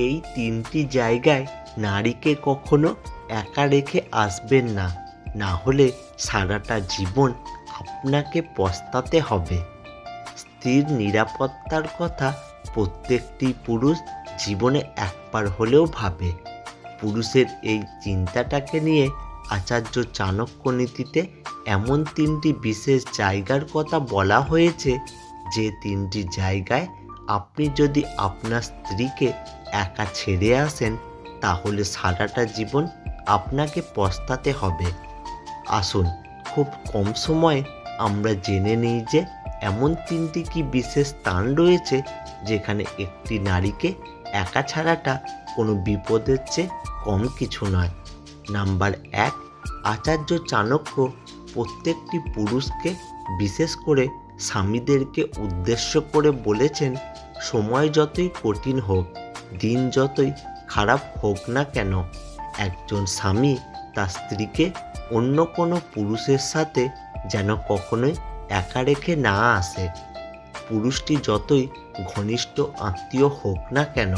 এই তিনটি জায়গায় নারীকে কখনো একা রেখে আসবেন না, না হলে সারাটা জীবন আপনাকে পস্তাতে হবে। স্ত্রীর নিরাপত্তার কথা প্রত্যেকটি পুরুষ জীবনে একবার হলেও ভাবে। পুরুষের এই চিন্তাটাকে নিয়ে আচার্য চাণক্য নীতিতে এমন তিনটি বিশেষ জায়গার কথা বলা হয়েছে, যে তিনটি জায়গায় আপনি যদি আপনার স্ত্রীকে একা ছেড়ে আসেন, তাহলে সারাটা জীবন আপনাকে পস্তাতে হবে। আসুন খুব কম সময়ে আমরা জেনে নিই যে এমন তিনটি কি বিশেষ স্থান রয়েছে যেখানে একটি নারীকে একা ছাড়াটা কোনো বিপদের চেয়ে কম কিছু নয়। নাম্বার 1, আচার্য চাণক্য প্রত্যেকটি পুরুষকে, বিশেষ করে স্বামীদেরকে উদ্দেশ্য করে বলেছেন, সময় যতই কঠিন হোক, দিন যতই খারাপ হোক না কেন, একজন স্বামী তার স্ত্রীকে অন্য কোনো পুরুষের সাথে যেন কখনোই একা রেখে না আসে। পুরুষটি যতই ঘনিষ্ঠ আত্মীয় হোক না কেন,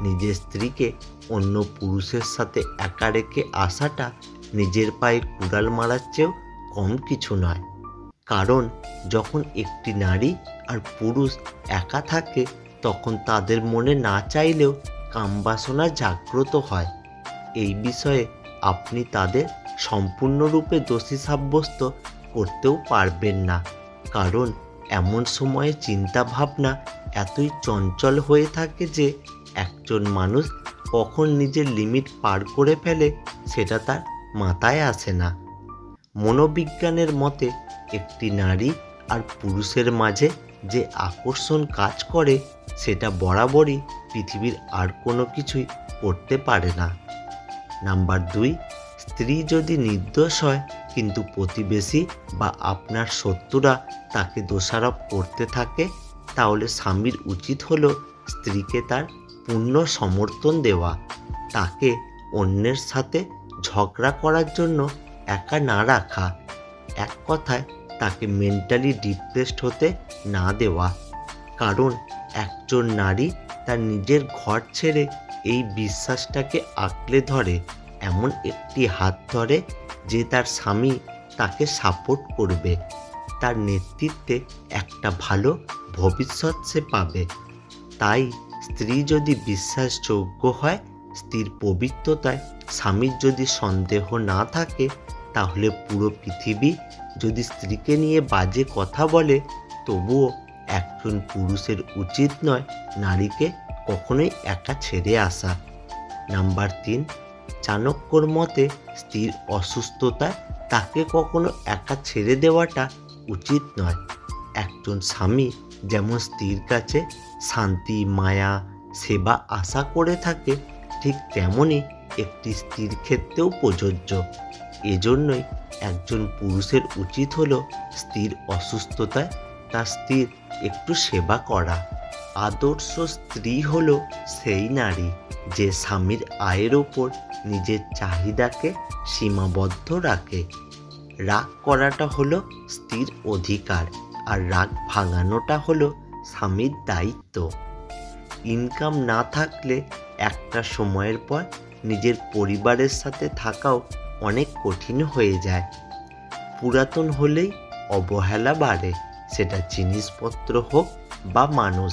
নিজের স্ত্রীকে অন্য পুরুষের সাথে একা রেখে আসাটা নিজের পায়ে কুড়াল মারার চেয়েও কম কিছু নয়। কারণ যখন একটি নারী আর পুরুষ একা থাকে, তখন তাদের মনে না চাইলেও কামবাসনা জাগ্রত হয়। এই বিষয়ে আপনি তাদের সম্পূর্ণরূপে দোষী সাব্যস্ত করতেও পারবেন না, কারণ এমন সময়ে চিন্তাভাবনা এতই চঞ্চল হয়ে থাকে যে একজন মানুষ কখন নিজের লিমিট পার করে ফেলে সেটা তার মাথায় আসে না। মনোবিজ্ঞানের মতে একটি নারী আর পুরুষের মাঝে যে আকর্ষণ কাজ করে, সেটা বরাবরই পৃথিবীর আর কোনো কিছুই করতে পারে না। নাম্বার 2, স্ত্রী যদি নির্দোষ হয় কিন্তু প্রতিবেশী বা আপনার শত্রুরা তাকে দোষারোপ করতে থাকে, তাহলে স্বামীর উচিত হলো স্ত্রীকে তার পূর্ণ সমর্থন দেওয়া, তাকে অন্যের সাথে ঝগড়া করার জন্য একা না রাখা, এক কথায় তাকে মেন্টালি ডিপ্রেসড হতে না দেওয়া। কারণ একজন নারী তার নিজের ঘর ছেড়ে এই বিশ্বাসটাকে আঁকড়ে ধরে, এমন একটি হাত ধরে যে তার স্বামী তাকে সাপোর্ট করবে, তার নেতৃত্বে একটা ভালো ভবিষ্যৎ সে পাবে। তাই স্ত্রী যদি বিশ্বাসযোগ্য হয়, স্ত্রীর পবিত্রতায় স্বামীর যদি সন্দেহ না থাকে, তাহলে পুরো পৃথিবী যদি স্ত্রীকে নিয়ে বাজে কথা বলে, তবুও একজন পুরুষের উচিত নয় নারীকে কখনোই একা ছেড়ে আসা। নাম্বার 3, চাণক্যর মতে স্ত্রীর অসুস্থতায় তাকে কখনো একা ছেড়ে দেওয়াটা উচিত নয়। একজন স্বামী যেমন স্ত্রীর কাছে শান্তি, মায়া, সেবা আশা করে থাকে, ঠিক তেমনই একটি স্ত্রীর ক্ষেত্রেও প্রযোজ্য। এজন্যই একজন পুরুষের উচিত হলো স্ত্রীর অসুস্থতায় তার স্ত্রীর একটু সেবা করা। আদর্শ স্ত্রী হলো সেই নারী যে স্বামীর আয়ের ওপর নিজের চাহিদাকে সীমাবদ্ধ রাখে। রাগ করাটা হলো স্ত্রীর অধিকার, আর রাগ ভাঙানোটা হলো স্বামীর দায়িত্ব। ইনকাম না থাকলে একটা সময়ের পর নিজের পরিবারের সাথে থাকাও অনেক কঠিন হয়ে যায়। পুরাতন হলেই অবহেলা বাড়ে, সেটা জিনিসপত্র হোক বা মানুষ।